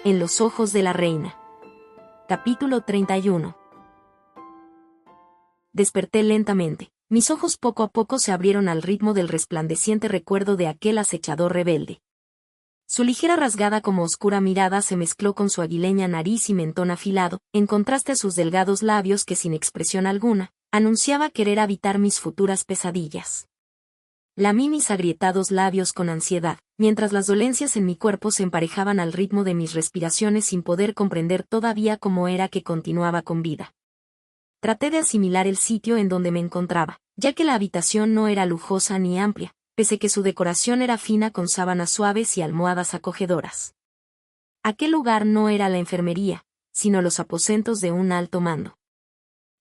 En los ojos de la reina. Capítulo 31. Desperté lentamente. Mis ojos poco a poco se abrieron al ritmo del resplandeciente recuerdo de aquel acechador rebelde. Su ligera rasgada como oscura mirada se mezcló con su aguileña nariz y mentón afilado, en contraste a sus delgados labios que sin expresión alguna, anunciaba querer habitar mis futuras pesadillas. Lamí mis agrietados labios con ansiedad, mientras las dolencias en mi cuerpo se emparejaban al ritmo de mis respiraciones sin poder comprender todavía cómo era que continuaba con vida. Traté de asimilar el sitio en donde me encontraba, ya que la habitación no era lujosa ni amplia, pese que su decoración era fina con sábanas suaves y almohadas acogedoras. Aquel lugar no era la enfermería, sino los aposentos de un alto mando.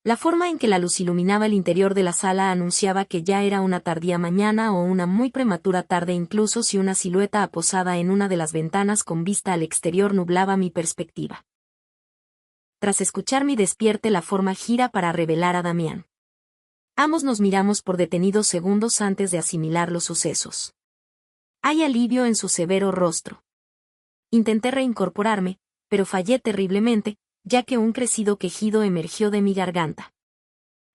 La forma en que la luz iluminaba el interior de la sala anunciaba que ya era una tardía mañana o una muy prematura tarde, incluso si una silueta aposada en una de las ventanas con vista al exterior nublaba mi perspectiva. Tras escuchar mi despierte, la forma gira para revelar a Damián. Ambos nos miramos por detenidos segundos antes de asimilar los sucesos. Hay alivio en su severo rostro. Intenté reincorporarme, pero fallé terriblemente, ya que un crecido quejido emergió de mi garganta.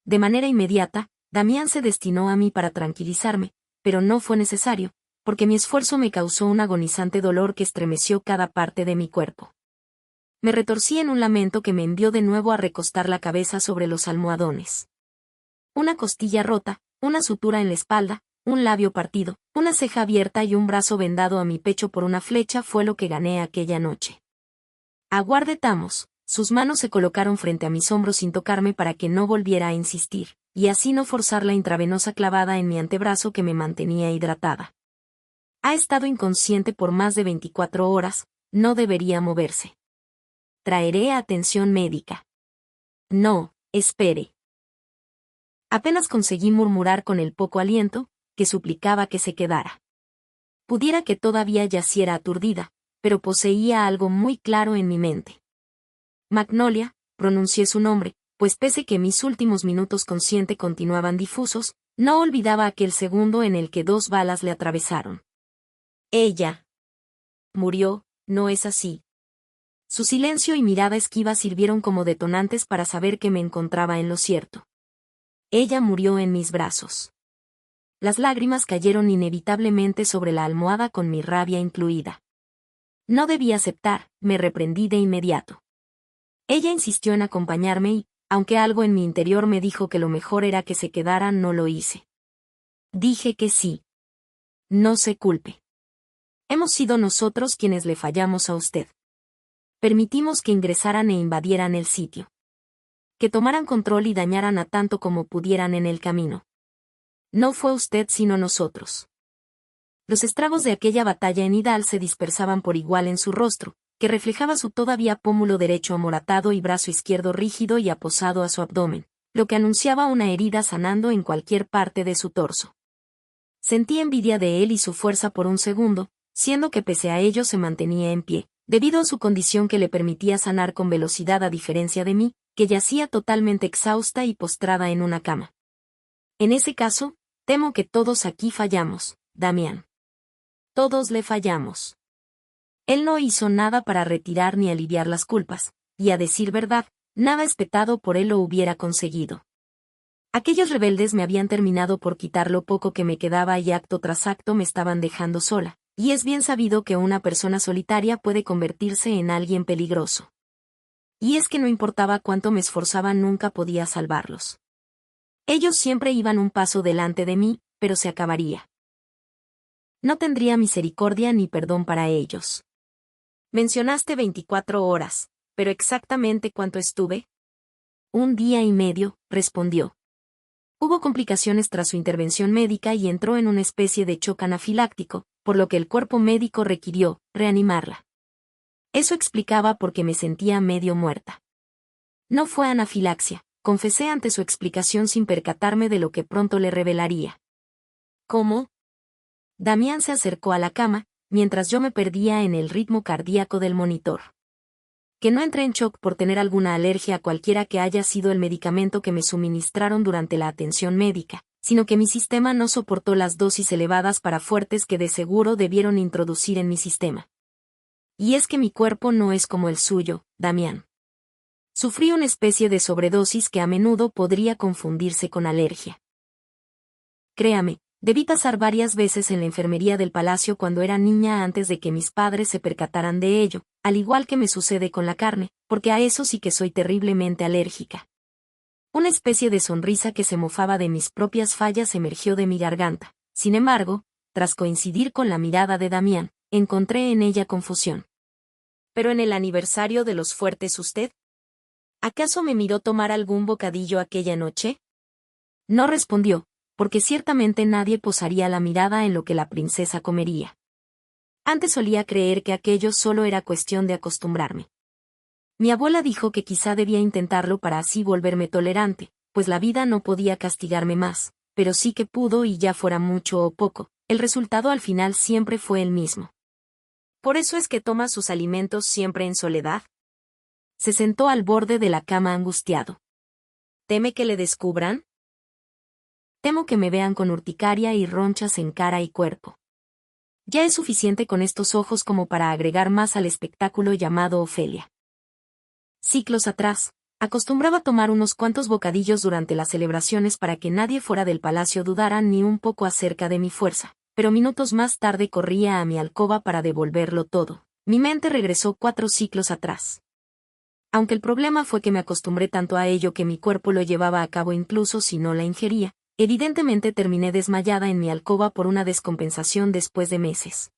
De manera inmediata, Damián se destinó a mí para tranquilizarme, pero no fue necesario, porque mi esfuerzo me causó un agonizante dolor que estremeció cada parte de mi cuerpo. Me retorcí en un lamento que me envió de nuevo a recostar la cabeza sobre los almohadones. Una costilla rota, una sutura en la espalda, un labio partido, una ceja abierta y un brazo vendado a mi pecho por una flecha fue lo que gané aquella noche. Aguarde Tamos. Sus manos se colocaron frente a mis hombros sin tocarme para que no volviera a insistir, y así no forzar la intravenosa clavada en mi antebrazo que me mantenía hidratada. Ha estado inconsciente por más de 24 horas, no debería moverse. Traeré atención médica. No, espere. Apenas conseguí murmurar con el poco aliento, que suplicaba que se quedara. Pudiera que todavía yaciera aturdida, pero poseía algo muy claro en mi mente. Magnolia, pronuncié su nombre, pues pese que mis últimos minutos consciente continuaban difusos, no olvidaba aquel segundo en el que 2 balas le atravesaron. Ella murió, ¿no es así? Su silencio y mirada esquiva sirvieron como detonantes para saber que me encontraba en lo cierto. Ella murió en mis brazos. Las lágrimas cayeron inevitablemente sobre la almohada con mi rabia incluida. No debí aceptar, me reprendí de inmediato. Ella insistió en acompañarme y, aunque algo en mi interior me dijo que lo mejor era que se quedara, no lo hice. Dije que sí. No se culpe. Hemos sido nosotros quienes le fallamos a usted. Permitimos que ingresaran e invadieran el sitio. Que tomaran control y dañaran a tanto como pudieran en el camino. No fue usted sino nosotros. Los estragos de aquella batalla en Idal se dispersaban por igual en su rostro, que reflejaba su todavía pómulo derecho amoratado y brazo izquierdo rígido y aposado a su abdomen, lo que anunciaba una herida sanando en cualquier parte de su torso. Sentí envidia de él y su fuerza por un segundo, siendo que pese a ello se mantenía en pie, debido a su condición que le permitía sanar con velocidad a diferencia de mí, que yacía totalmente exhausta y postrada en una cama. En ese caso, temo que todos aquí fallamos, Damián. Todos le fallamos. Él no hizo nada para retirar ni aliviar las culpas, y a decir verdad, nada espetado por él lo hubiera conseguido. Aquellos rebeldes me habían terminado por quitar lo poco que me quedaba y acto tras acto me estaban dejando sola, y es bien sabido que una persona solitaria puede convertirse en alguien peligroso. Y es que no importaba cuánto me esforzaba, nunca podía salvarlos. Ellos siempre iban un paso delante de mí, pero se acabaría. No tendría misericordia ni perdón para ellos. Mencionaste 24 horas, pero ¿exactamente cuánto estuve? 1 día y medio, respondió. Hubo complicaciones tras su intervención médica y entró en una especie de shock anafiláctico, por lo que el cuerpo médico requirió reanimarla. Eso explicaba por qué me sentía medio muerta. No fue anafilaxia, confesé ante su explicación sin percatarme de lo que pronto le revelaría. ¿Cómo? Damián se acercó a la cama, mientras yo me perdía en el ritmo cardíaco del monitor. Que no entré en shock por tener alguna alergia a cualquiera que haya sido el medicamento que me suministraron durante la atención médica, sino que mi sistema no soportó las dosis elevadas para fuertes que de seguro debieron introducir en mi sistema. Y es que mi cuerpo no es como el suyo, Damián. Sufrí una especie de sobredosis que a menudo podría confundirse con alergia. Créame, debí pasar varias veces en la enfermería del palacio cuando era niña antes de que mis padres se percataran de ello, al igual que me sucede con la carne, porque a eso sí que soy terriblemente alérgica. Una especie de sonrisa que se mofaba de mis propias fallas emergió de mi garganta. Sin embargo, tras coincidir con la mirada de Damián, encontré en ella confusión. ¿Pero en el aniversario de los Fuertes usted? ¿Acaso me miró tomar algún bocadillo aquella noche? No respondió, porque ciertamente nadie posaría la mirada en lo que la princesa comería. Antes solía creer que aquello solo era cuestión de acostumbrarme. Mi abuela dijo que quizá debía intentarlo para así volverme tolerante, pues la vida no podía castigarme más, pero sí que pudo y ya fuera mucho o poco, el resultado al final siempre fue el mismo. ¿Por eso es que toma sus alimentos siempre en soledad? Se sentó al borde de la cama angustiado. ¿Teme que le descubran? Temo que me vean con urticaria y ronchas en cara y cuerpo. Ya es suficiente con estos ojos como para agregar más al espectáculo llamado Ofelia. Siglos atrás, acostumbraba tomar unos cuantos bocadillos durante las celebraciones para que nadie fuera del palacio dudara ni un poco acerca de mi fuerza, pero minutos más tarde corría a mi alcoba para devolverlo todo. Mi mente regresó 4 siglos atrás. Aunque el problema fue que me acostumbré tanto a ello que mi cuerpo lo llevaba a cabo incluso si no la ingería, evidentemente terminé desmayada en mi alcoba por una descompensación después de meses.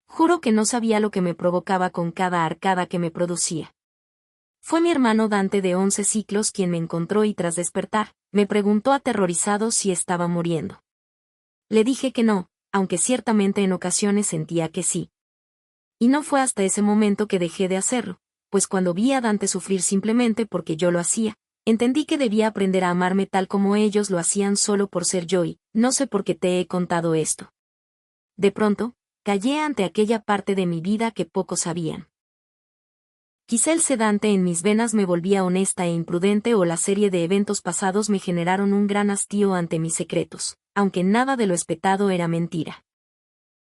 Juro que no sabía lo que me provocaba con cada arcada que me producía. Fue mi hermano Dante de 11 siglos quien me encontró y tras despertar, me preguntó aterrorizado si estaba muriendo. Le dije que no, aunque ciertamente en ocasiones sentía que sí. Y no fue hasta ese momento que dejé de hacerlo, pues cuando vi a Dante sufrir simplemente porque yo lo hacía, entendí que debía aprender a amarme tal como ellos lo hacían solo por ser yo y, no sé por qué te he contado esto. De pronto, callé ante aquella parte de mi vida que pocos sabían. Quizá el sedante en mis venas me volvía honesta e imprudente o la serie de eventos pasados me generaron un gran hastío ante mis secretos, aunque nada de lo espetado era mentira.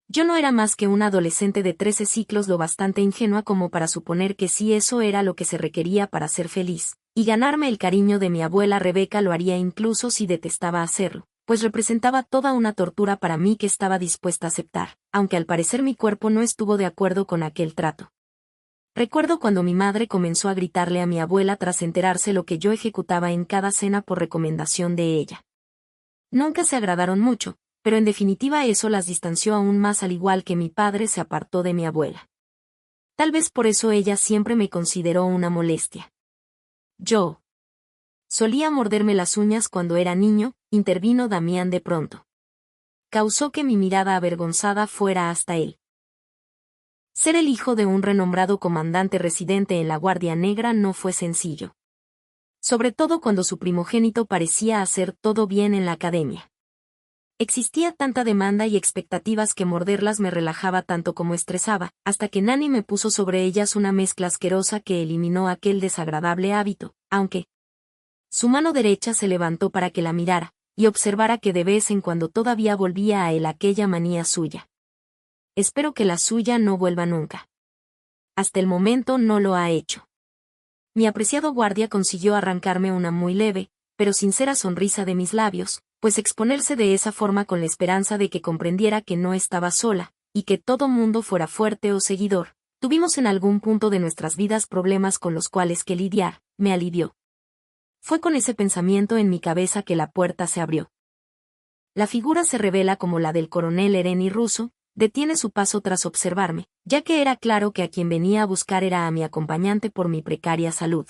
Yo no era más que una adolescente de 13 siglos lo bastante ingenua como para suponer que si eso era lo que se requería para ser feliz, y ganarme el cariño de mi abuela Rebeca lo haría incluso si detestaba hacerlo, pues representaba toda una tortura para mí que estaba dispuesta a aceptar, aunque al parecer mi cuerpo no estuvo de acuerdo con aquel trato. Recuerdo cuando mi madre comenzó a gritarle a mi abuela tras enterarse lo que yo ejecutaba en cada cena por recomendación de ella. Nunca se agradaron mucho, pero en definitiva eso las distanció aún más al igual que mi padre se apartó de mi abuela. Tal vez por eso ella siempre me consideró una molestia. Yo solía morderme las uñas cuando era niño, intervino Damián de pronto. Causó que mi mirada avergonzada fuera hasta él. Ser el hijo de un renombrado comandante residente en la Guardia Negra no fue sencillo. Sobre todo cuando su primogénito parecía hacer todo bien en la academia. Existía tanta demanda y expectativas que morderlas me relajaba tanto como estresaba, hasta que Nani me puso sobre ellas una mezcla asquerosa que eliminó aquel desagradable hábito, aunque su mano derecha se levantó para que la mirara, y observara que de vez en cuando todavía volvía a él aquella manía suya. Espero que la suya no vuelva nunca. Hasta el momento no lo ha hecho. Mi apreciado guardia consiguió arrancarme una muy leve, pero sincera sonrisa de mis labios, pues exponerse de esa forma con la esperanza de que comprendiera que no estaba sola, y que todo mundo fuera fuerte o seguidor, tuvimos en algún punto de nuestras vidas problemas con los cuales que lidiar, me alivió. Fue con ese pensamiento en mi cabeza que la puerta se abrió. La figura se revela como la del coronel Ereni Russo, detiene su paso tras observarme, ya que era claro que a quien venía a buscar era a mi acompañante por mi precaria salud.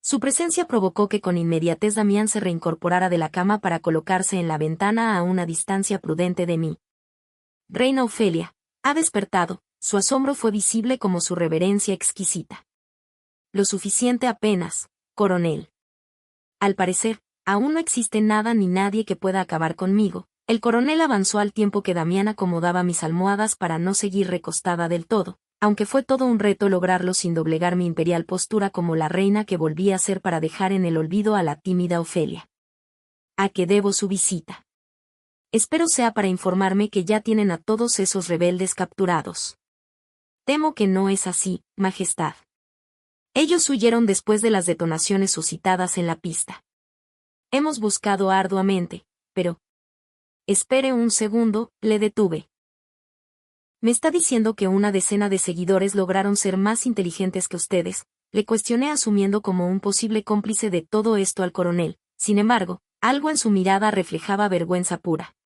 Su presencia provocó que con inmediatez Damián se reincorporara de la cama para colocarse en la ventana a una distancia prudente de mí. Reina Ofelia, ha despertado, su asombro fue visible como su reverencia exquisita. Lo suficiente apenas, coronel. Al parecer, aún no existe nada ni nadie que pueda acabar conmigo. El coronel avanzó al tiempo que Damián acomodaba mis almohadas para no seguir recostada del todo, aunque fue todo un reto lograrlo sin doblegar mi imperial postura como la reina que volví a ser para dejar en el olvido a la tímida Ofelia. ¿A qué debo su visita? Espero sea para informarme que ya tienen a todos esos rebeldes capturados. Temo que no es así, Majestad. Ellos huyeron después de las detonaciones suscitadas en la pista. Hemos buscado arduamente, pero... Espere un segundo, le detuve. ¿Me está diciendo que una decena de seguidores lograron ser más inteligentes que ustedes? Le cuestioné asumiendo como un posible cómplice de todo esto al coronel. Sin embargo, algo en su mirada reflejaba vergüenza pura.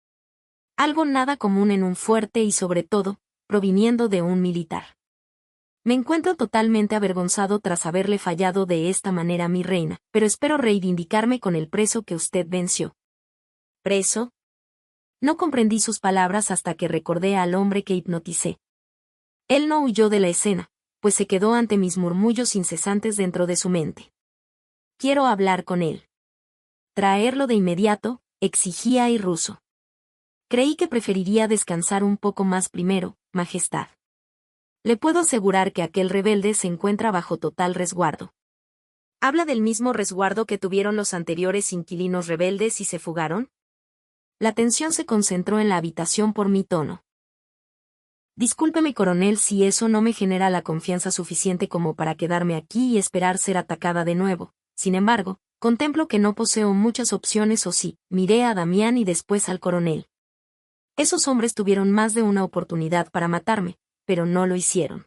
Algo nada común en un fuerte y sobre todo, proviniendo de un militar. Me encuentro totalmente avergonzado tras haberle fallado de esta manera a mi reina, pero espero reivindicarme con el preso que usted venció. ¿Preso? No comprendí sus palabras hasta que recordé al hombre que hipnoticé. Él no huyó de la escena, pues se quedó ante mis murmullos incesantes dentro de su mente. Quiero hablar con él. Traerlo de inmediato, exigía irruso. Creí que preferiría descansar un poco más primero, Majestad. Le puedo asegurar que aquel rebelde se encuentra bajo total resguardo. ¿Habla del mismo resguardo que tuvieron los anteriores inquilinos rebeldes y se fugaron? La atención se concentró en la habitación por mi tono. Discúlpeme, coronel, si eso no me genera la confianza suficiente como para quedarme aquí y esperar ser atacada de nuevo. Sin embargo, contemplo que no poseo muchas opciones o sí. Miré a Damián y después al coronel. Esos hombres tuvieron más de una oportunidad para matarme, pero no lo hicieron.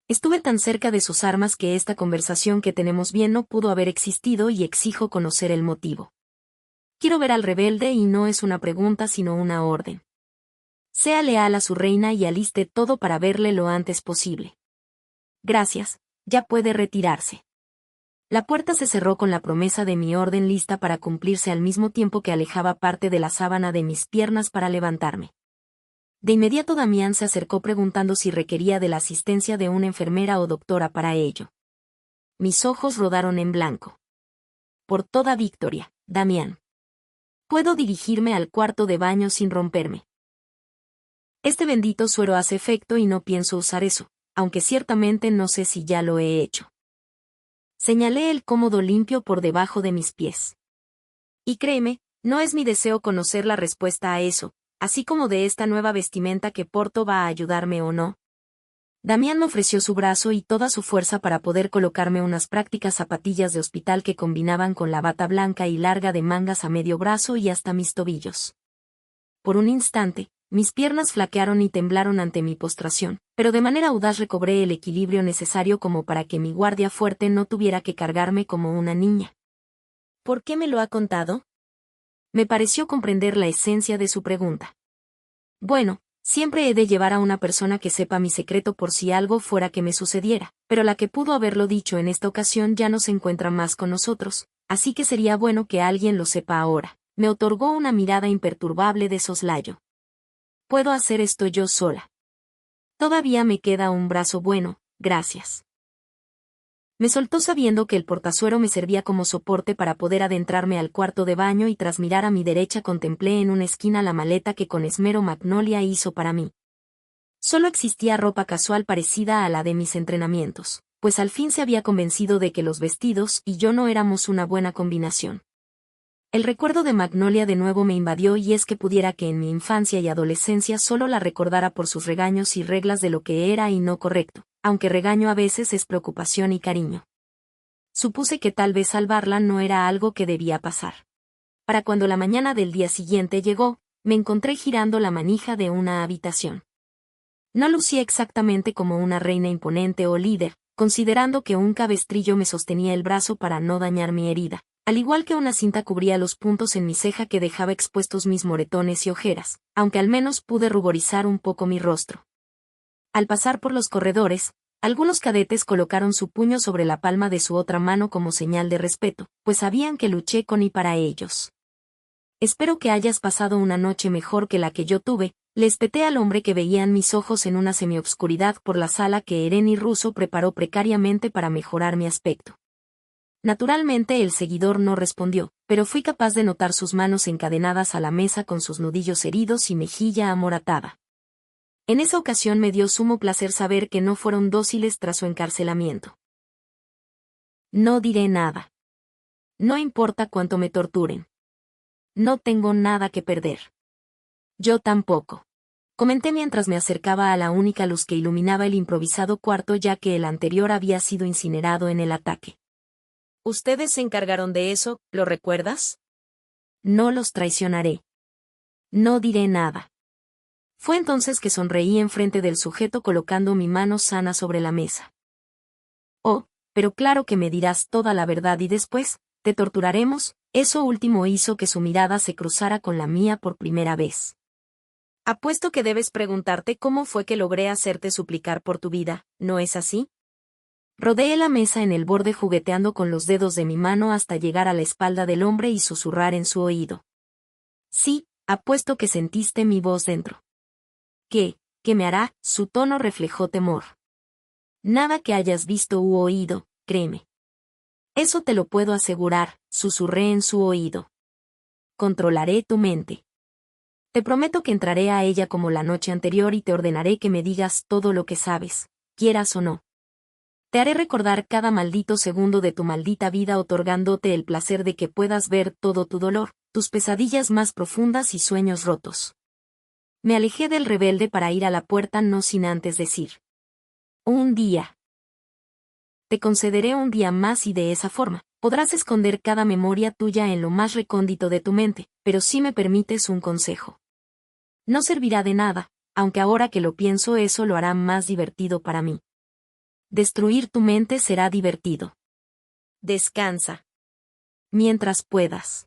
Estuve tan cerca de sus armas que esta conversación que tenemos bien no pudo haber existido y exijo conocer el motivo. Quiero ver al rebelde y no es una pregunta sino una orden. Sea leal a su reina y aliste todo para verle lo antes posible. Gracias, ya puede retirarse. La puerta se cerró con la promesa de mi orden lista para cumplirse al mismo tiempo que alejaba parte de la sábana de mis piernas para levantarme. De inmediato Damián se acercó preguntando si requería de la asistencia de una enfermera o doctora para ello. Mis ojos rodaron en blanco. Por toda Victoria, Damián. Puedo dirigirme al cuarto de baño sin romperme. Este bendito suero hace efecto y no pienso usar eso, aunque ciertamente no sé si ya lo he hecho. Señalé el cómodo limpio por debajo de mis pies. Y créeme, no es mi deseo conocer la respuesta a eso, así como de esta nueva vestimenta que porto va a ayudarme o no. Damián me ofreció su brazo y toda su fuerza para poder colocarme unas prácticas zapatillas de hospital que combinaban con la bata blanca y larga de mangas a medio brazo y hasta mis tobillos. Por un instante, mis piernas flaquearon y temblaron ante mi postración, pero de manera audaz recobré el equilibrio necesario como para que mi guardia fuerte no tuviera que cargarme como una niña. ¿Por qué me lo ha contado? Me pareció comprender la esencia de su pregunta. Bueno, siempre he de llevar a una persona que sepa mi secreto por si algo fuera que me sucediera, pero la que pudo haberlo dicho en esta ocasión ya no se encuentra más con nosotros, así que sería bueno que alguien lo sepa ahora. Me otorgó una mirada imperturbable de soslayo. Puedo hacer esto yo sola. Todavía me queda un brazo bueno, gracias. Me soltó sabiendo que el portazuero me servía como soporte para poder adentrarme al cuarto de baño y tras mirar a mi derecha contemplé en una esquina la maleta que con esmero Magnolia hizo para mí. Solo existía ropa casual parecida a la de mis entrenamientos, pues al fin se había convencido de que los vestidos y yo no éramos una buena combinación. El recuerdo de Magnolia de nuevo me invadió y es que pudiera que en mi infancia y adolescencia solo la recordara por sus regaños y reglas de lo que era y no correcto, aunque regaño a veces es preocupación y cariño. Supuse que tal vez salvarla no era algo que debía pasar. Para cuando la mañana del día siguiente llegó, me encontré girando la manija de una habitación. No lucía exactamente como una reina imponente o líder, considerando que un cabestrillo me sostenía el brazo para no dañar mi herida, al igual que una cinta cubría los puntos en mi ceja que dejaba expuestos mis moretones y ojeras, aunque al menos pude ruborizar un poco mi rostro. Al pasar por los corredores, algunos cadetes colocaron su puño sobre la palma de su otra mano como señal de respeto, pues sabían que luché con y para ellos. Espero que hayas pasado una noche mejor que la que yo tuve, le espeté al hombre que veían mis ojos en una semiobscuridad por la sala que Ereni Russo preparó precariamente para mejorar mi aspecto. Naturalmente el seguidor no respondió, pero fui capaz de notar sus manos encadenadas a la mesa con sus nudillos heridos y mejilla amoratada. En esa ocasión me dio sumo placer saber que no fueron dóciles tras su encarcelamiento. No diré nada. No importa cuánto me torturen. No tengo nada que perder. Yo tampoco. comenté mientras me acercaba a la única luz que iluminaba el improvisado cuarto ya que el anterior había sido incinerado en el ataque. Ustedes se encargaron de eso, ¿lo recuerdas? No los traicionaré. No diré nada. Fue entonces que sonreí enfrente del sujeto colocando mi mano sana sobre la mesa. Oh, pero claro que me dirás toda la verdad y después, te torturaremos. Eso último hizo que su mirada se cruzara con la mía por primera vez. Apuesto que debes preguntarte cómo fue que logré hacerte suplicar por tu vida, ¿no es así? Rodeé la mesa en el borde jugueteando con los dedos de mi mano hasta llegar a la espalda del hombre y susurrar en su oído. Sí, apuesto que sentiste mi voz dentro. ¿Qué me hará? Su tono reflejó temor. Nada que hayas visto u oído, créeme. Eso te lo puedo asegurar, susurré en su oído. Controlaré tu mente. Te prometo que entraré a ella como la noche anterior y te ordenaré que me digas todo lo que sabes, quieras o no. Te haré recordar cada maldito segundo de tu maldita vida otorgándote el placer de que puedas ver todo tu dolor, tus pesadillas más profundas y sueños rotos. Me alejé del rebelde para ir a la puerta no sin antes decir. Un día. Te concederé un día más y de esa forma, podrás esconder cada memoria tuya en lo más recóndito de tu mente, pero si me permites un consejo. No servirá de nada, aunque ahora que lo pienso eso lo hará más divertido para mí. Destruir tu mente será divertido. Descansa. Mientras puedas.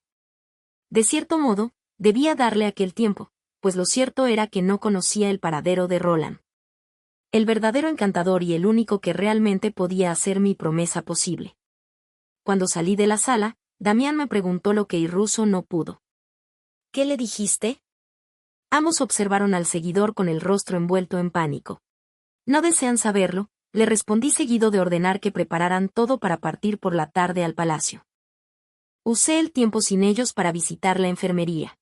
De cierto modo, debía darle aquel tiempo, pues lo cierto era que no conocía el paradero de Roland. El verdadero encantador y el único que realmente podía hacer mi promesa posible. Cuando salí de la sala, Damián me preguntó lo que Irruso no pudo. ¿Qué le dijiste? Ambos observaron al seguidor con el rostro envuelto en pánico. No desean saberlo, le respondí seguido de ordenar que prepararan todo para partir por la tarde al palacio. Usé el tiempo sin ellos para visitar la enfermería.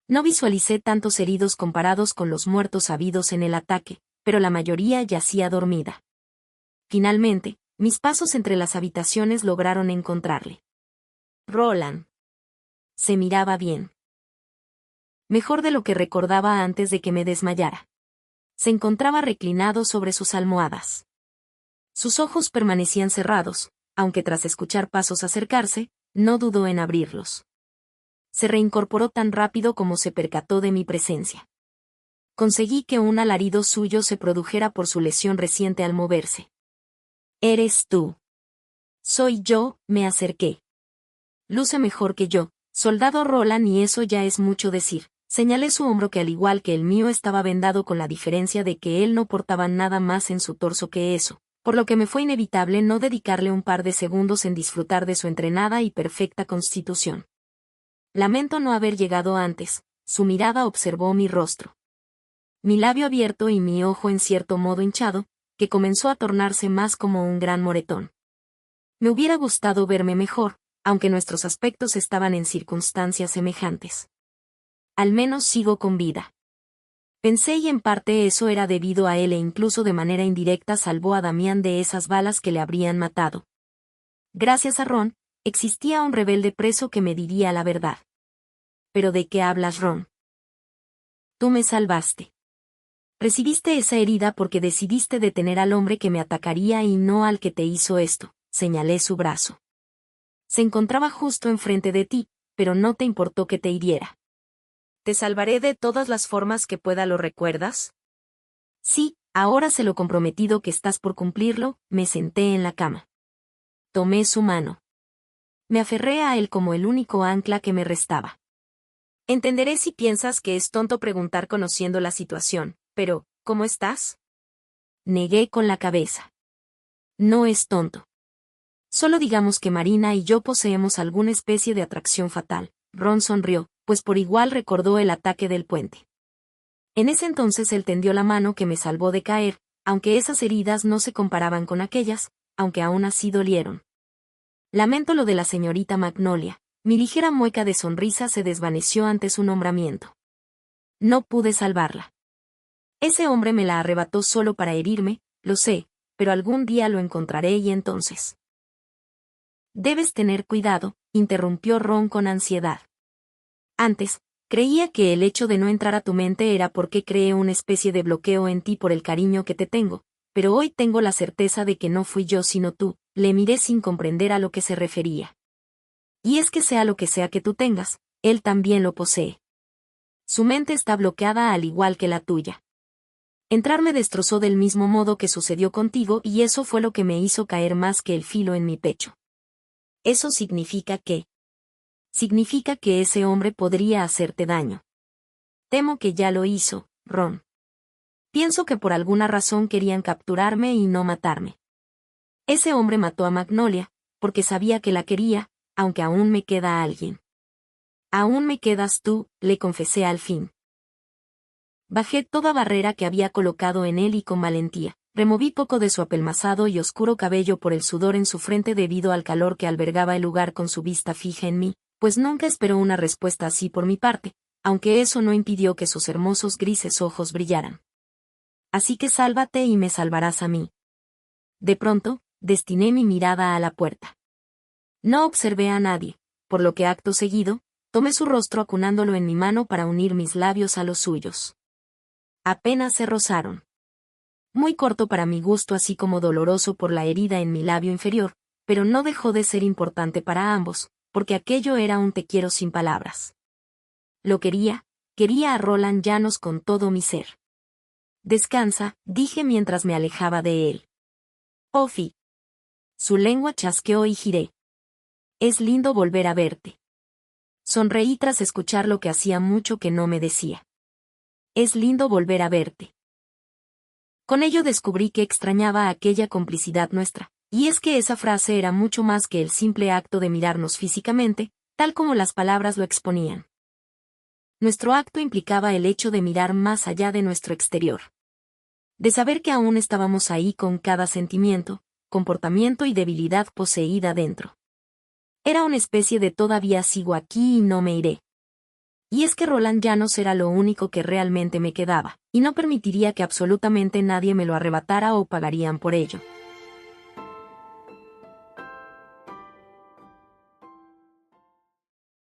No visualicé tantos heridos comparados con los muertos habidos en el ataque, pero la mayoría yacía dormida. Finalmente, mis pasos entre las habitaciones lograron encontrarle. Roland. Se miraba bien. Mejor de lo que recordaba antes de que me desmayara. Se encontraba reclinado sobre sus almohadas. Sus ojos permanecían cerrados, aunque tras escuchar pasos acercarse, no dudó en abrirlos. Se reincorporó tan rápido como se percató de mi presencia. Conseguí que un alarido suyo se produjera por su lesión reciente al moverse. «Eres tú». «Soy yo», me acerqué. «Luce mejor que yo, soldado Roland, y eso ya es mucho decir». Señalé su hombro que al igual que el mío estaba vendado con la diferencia de que él no portaba nada más en su torso que eso, por lo que me fue inevitable no dedicarle un par de segundos en disfrutar de su entrenada y perfecta constitución. Lamento no haber llegado antes, su mirada observó mi rostro. Mi labio abierto y mi ojo en cierto modo hinchado, que comenzó a tornarse más como un gran moretón. Me hubiera gustado verme mejor, aunque nuestros aspectos estaban en circunstancias semejantes. Al menos sigo con vida. Pensé y en parte eso era debido a él e incluso de manera indirecta salvó a Damián de esas balas que le habrían matado. Gracias a Ron, existía un rebelde preso que me diría la verdad. ¿Pero de qué hablas, Ron? Tú me salvaste. Recibiste esa herida porque decidiste detener al hombre que me atacaría y no al que te hizo esto, señalé su brazo. Se encontraba justo enfrente de ti, pero no te importó que te hiriera. Te salvaré de todas las formas que pueda, ¿lo recuerdas? Sí, ahora sé lo comprometido que estás por cumplirlo, me senté en la cama. Tomé su mano. Me aferré a él como el único ancla que me restaba. Entenderé si piensas que es tonto preguntar conociendo la situación, pero, ¿cómo estás? Negué con la cabeza. No es tonto. Solo digamos que Marina y yo poseemos alguna especie de atracción fatal. Ron sonrió, pues por igual recordó el ataque del puente. En ese entonces él tendió la mano que me salvó de caer, aunque esas heridas no se comparaban con aquellas, aunque aún así dolieron. Lamento lo de la señorita Magnolia. Mi ligera mueca de sonrisa se desvaneció ante su nombramiento. No pude salvarla. Ese hombre me la arrebató solo para herirme, lo sé, pero algún día lo encontraré y entonces. Debes tener cuidado, interrumpió Ron con ansiedad. Antes, Creía que el hecho de no entrar a tu mente era porque creé una especie de bloqueo en ti por el cariño que te tengo, pero hoy tengo la certeza de que no fui yo sino tú. Le miré sin comprender a lo que se refería. Y es que sea lo que sea que tú tengas, él también lo posee. Su mente está bloqueada al igual que la tuya. Entrar me destrozó del mismo modo que sucedió contigo y eso fue lo que me hizo caer más que el filo en mi pecho. ¿Eso significa qué? Significa que ese hombre podría hacerte daño. Temo que ya lo hizo, Ron. Pienso que por alguna razón querían capturarme y no matarme. Ese hombre mató a Magnolia, porque sabía que la quería, aunque aún me queda alguien. Aún me quedas tú, le confesé al fin. Bajé toda barrera que había colocado en él y con valentía, removí poco de su apelmazado y oscuro cabello por el sudor en su frente debido al calor que albergaba el lugar con su vista fija en mí, pues nunca esperó una respuesta así por mi parte, aunque eso no impidió que sus hermosos grises ojos brillaran. Así que sálvate y me salvarás a mí. De pronto, destiné mi mirada a la puerta. No observé a nadie, por lo que acto seguido, tomé su rostro acunándolo en mi mano para unir mis labios a los suyos. Apenas se rozaron. Muy corto para mi gusto así como doloroso por la herida en mi labio inferior, pero no dejó de ser importante para ambos, porque aquello era un te quiero sin palabras. Lo quería a Roland Llanos con todo mi ser. Descansa, dije mientras me alejaba de él. Ofi. Su lengua chasqueó y giré. Es lindo volver a verte. Sonreí tras escuchar lo que hacía mucho que no me decía. Es lindo volver a verte. Con ello descubrí que extrañaba aquella complicidad nuestra, y es que esa frase era mucho más que el simple acto de mirarnos físicamente, tal como las palabras lo exponían. Nuestro acto implicaba el hecho de mirar más allá de nuestro exterior. De saber que aún estábamos ahí con cada sentimiento, comportamiento y debilidad poseída dentro. Era una especie de todavía sigo aquí y no me iré. Y es que Roland Llanos era lo único que realmente me quedaba, y no permitiría que absolutamente nadie me lo arrebatara o pagarían por ello.